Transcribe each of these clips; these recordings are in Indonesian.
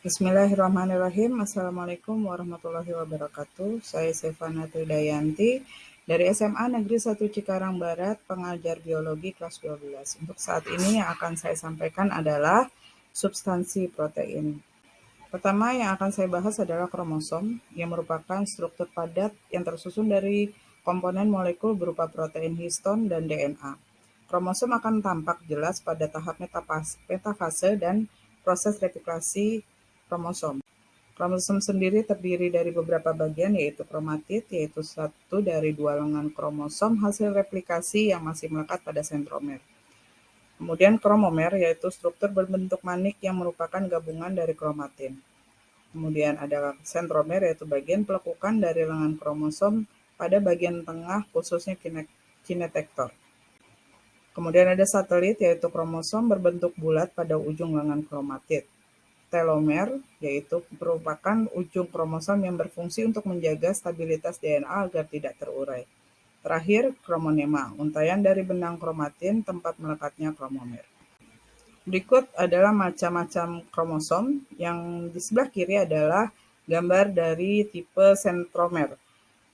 Bismillahirrahmanirrahim. Assalamualaikum warahmatullahi wabarakatuh. Saya Sevana Tridayanti dari SMA Negeri 1 Cikarang Barat, pengajar biologi kelas 12. Untuk saat ini yang akan saya sampaikan adalah substansi protein. Pertama yang akan saya bahas adalah kromosom, yang merupakan struktur padat yang tersusun dari komponen molekul berupa protein histon dan DNA. Kromosom akan tampak jelas pada tahap metafase dan proses replikasi kromosom. Kromosom sendiri terdiri dari beberapa bagian, yaitu kromatid, yaitu satu dari dua lengan kromosom hasil replikasi yang masih melekat pada sentromer. Kemudian kromomer, yaitu struktur berbentuk manik yang merupakan gabungan dari kromatin. Kemudian ada sentromer, yaitu bagian pelekukan dari lengan kromosom pada bagian tengah, khususnya kinetektor. Kemudian ada satelit, yaitu kromosom berbentuk bulat pada ujung lengan kromatid. Telomer, yaitu merupakan ujung kromosom yang berfungsi untuk menjaga stabilitas DNA agar tidak terurai. Terakhir, kromonema, untaian dari benang kromatin tempat melekatnya kromomer. Berikut adalah macam-macam kromosom. Yang di sebelah kiri adalah gambar dari tipe sentromer.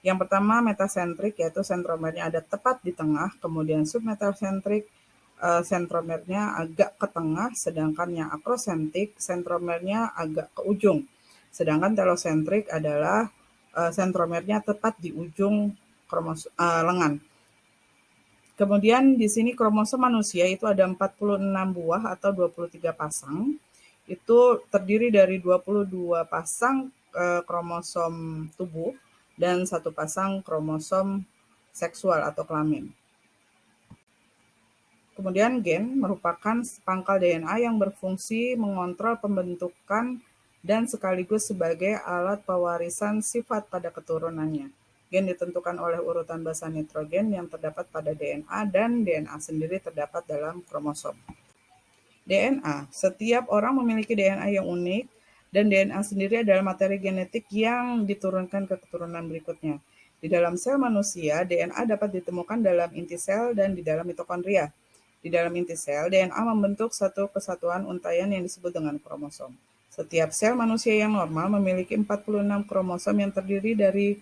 Yang pertama metasentrik, yaitu sentromernya ada tepat di tengah, kemudian submetasentrik, sentromernya agak ke tengah, sedangkan yang akrosentrik, sentromernya agak ke ujung. Sedangkan telosentrik adalah sentromernya tepat di ujung lengan. Kemudian di sini kromosom manusia itu ada 46 buah atau 23 pasang. Itu terdiri dari 22 pasang kromosom tubuh dan satu pasang kromosom seksual atau kelamin. Kemudian gen merupakan pangkal DNA yang berfungsi mengontrol pembentukan dan sekaligus sebagai alat pewarisan sifat pada keturunannya. Gen ditentukan oleh urutan basa nitrogen yang terdapat pada DNA dan DNA sendiri terdapat dalam kromosom. DNA, setiap orang memiliki DNA yang unik dan DNA sendiri adalah materi genetik yang diturunkan ke keturunan berikutnya. Di dalam sel manusia, DNA dapat ditemukan dalam inti sel dan di dalam mitokondria. Di dalam inti sel, DNA membentuk satu kesatuan untaian yang disebut dengan kromosom. Setiap sel manusia yang normal memiliki 46 kromosom yang terdiri dari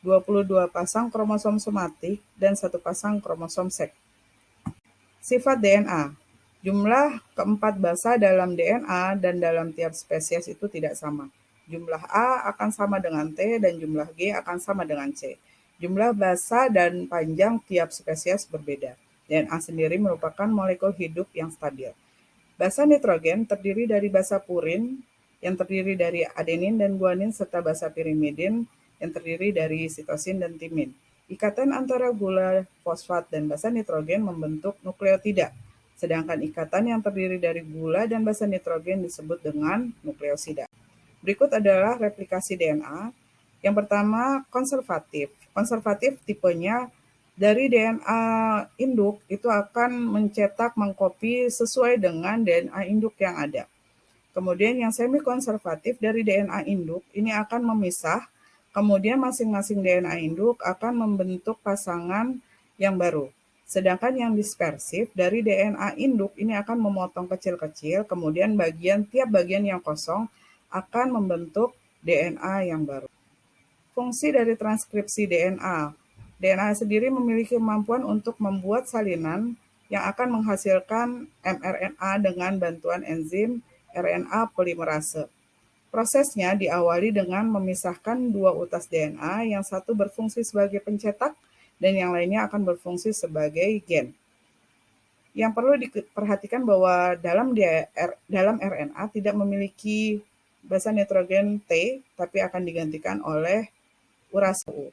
22 pasang kromosom somatik dan satu pasang kromosom seks. Sifat DNA. Jumlah keempat basa dalam DNA dan dalam tiap spesies itu tidak sama. Jumlah A akan sama dengan T dan jumlah G akan sama dengan C. Jumlah basa dan panjang tiap spesies berbeda. DNA sendiri merupakan molekul hidup yang stabil. Basa nitrogen terdiri dari basa purin yang terdiri dari adenin dan guanin serta basa pirimidin yang terdiri dari sitosin dan timin. Ikatan antara gula fosfat dan basa nitrogen membentuk nukleotida, sedangkan ikatan yang terdiri dari gula dan basa nitrogen disebut dengan nukleosida. Berikut adalah replikasi DNA. Yang pertama, konservatif. Konservatif tipenya dari DNA induk itu akan mencetak mengcopy sesuai dengan DNA induk yang ada. Kemudian yang semi konservatif dari DNA induk ini akan memisah, kemudian masing-masing DNA induk akan membentuk pasangan yang baru. Sedangkan yang dispersif dari DNA induk ini akan memotong kecil-kecil, kemudian tiap bagian yang kosong akan membentuk DNA yang baru. Fungsi dari transkripsi DNA. DNA sendiri memiliki kemampuan untuk membuat salinan yang akan menghasilkan mRNA dengan bantuan enzim RNA polimerase. Prosesnya diawali dengan memisahkan dua utas DNA, yang satu berfungsi sebagai pencetak dan yang lainnya akan berfungsi sebagai gen. Yang perlu diperhatikan bahwa dalam RNA tidak memiliki basa nitrogen T, tapi akan digantikan oleh urase U.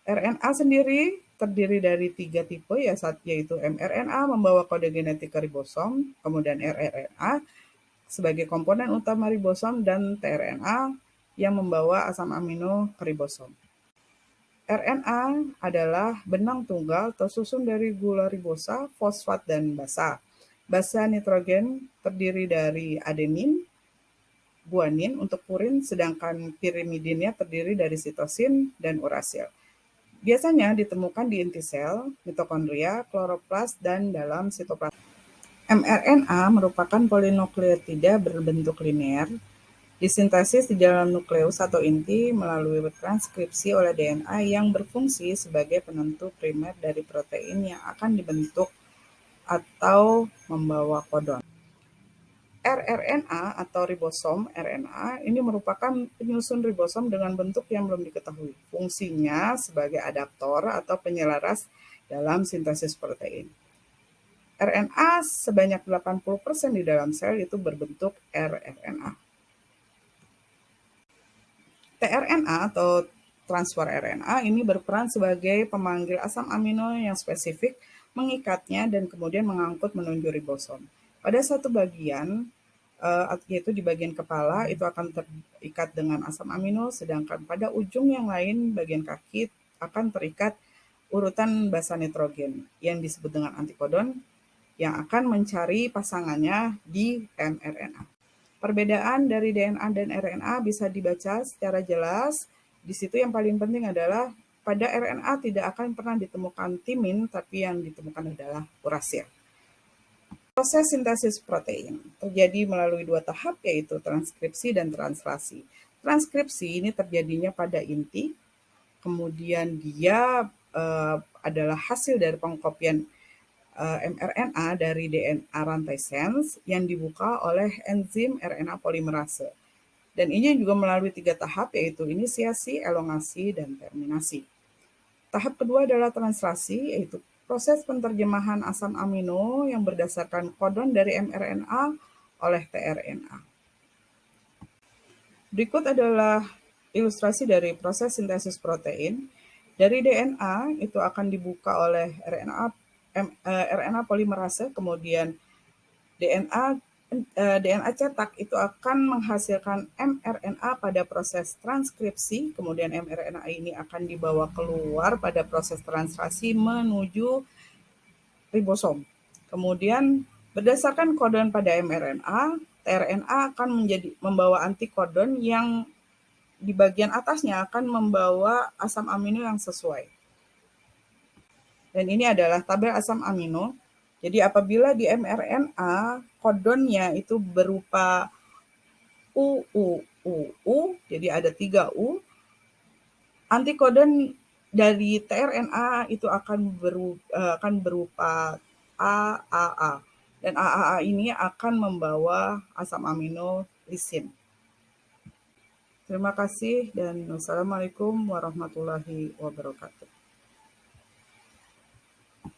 RNA sendiri terdiri dari 3 tipe, yaitu mRNA membawa kode genetik ke ribosom, kemudian rRNA sebagai komponen utama ribosom, dan tRNA yang membawa asam amino ke ribosom. RNA adalah benang tunggal tersusun dari gula ribosa, fosfat, dan basa. Basa nitrogen terdiri dari adenin, guanin untuk purin, sedangkan pirimidinnya terdiri dari sitosin dan urasil. Biasanya ditemukan di inti sel, mitokondria, kloroplas, dan dalam sitoplasma. mRNA merupakan polinukleotida berbentuk linear Disintesis di dalam nukleus atau inti melalui transkripsi oleh DNA yang berfungsi sebagai penentu primer dari protein yang akan dibentuk atau membawa kodon. rRNA atau ribosom RNA ini merupakan penyusun ribosom dengan bentuk yang belum diketahui. Fungsinya sebagai adaptor atau penyelaras dalam sintesis protein. RNA sebanyak 80% di dalam sel itu berbentuk rRNA. tRNA atau transfer RNA ini berperan sebagai pemanggil asam amino yang spesifik, mengikatnya dan kemudian mengangkut menuju ribosom. Pada satu bagian, yaitu di bagian kepala, itu akan terikat dengan asam amino, sedangkan pada ujung yang lain, bagian kaki, akan terikat urutan basa nitrogen yang disebut dengan antikodon yang akan mencari pasangannya di mRNA. Perbedaan dari DNA dan RNA bisa dibaca secara jelas. Di situ yang paling penting adalah pada RNA tidak akan pernah ditemukan timin, tapi yang ditemukan adalah urasil. Proses sintesis protein terjadi melalui dua tahap, yaitu transkripsi dan translasi. Transkripsi ini terjadinya pada inti, kemudian dia adalah hasil dari pengkopian mRNA dari DNA rantai sense yang dibuka oleh enzim RNA polimerase. Dan ini juga melalui 3 tahap, yaitu inisiasi, elongasi, dan terminasi. Tahap kedua adalah translasi, yaitu proses penerjemahan asam amino yang berdasarkan kodon dari mRNA oleh tRNA. Berikut adalah ilustrasi dari proses sintesis protein. Dari DNA itu akan dibuka oleh RNA polimerase, kemudian DNA cetak itu akan menghasilkan mRNA pada proses transkripsi, kemudian mRNA ini akan dibawa keluar pada proses translasi menuju ribosom. Kemudian berdasarkan kodon pada mRNA, tRNA akan membawa antikodon yang di bagian atasnya akan membawa asam amino yang sesuai. Dan ini adalah tabel asam amino. Jadi apabila di mRNA kodonnya itu berupa UUUU, jadi ada 3 U, antikodon dari tRNA itu akan berupa AAA. Dan AAA ini akan membawa asam amino lisin. Terima kasih dan wassalamualaikum warahmatullahi wabarakatuh.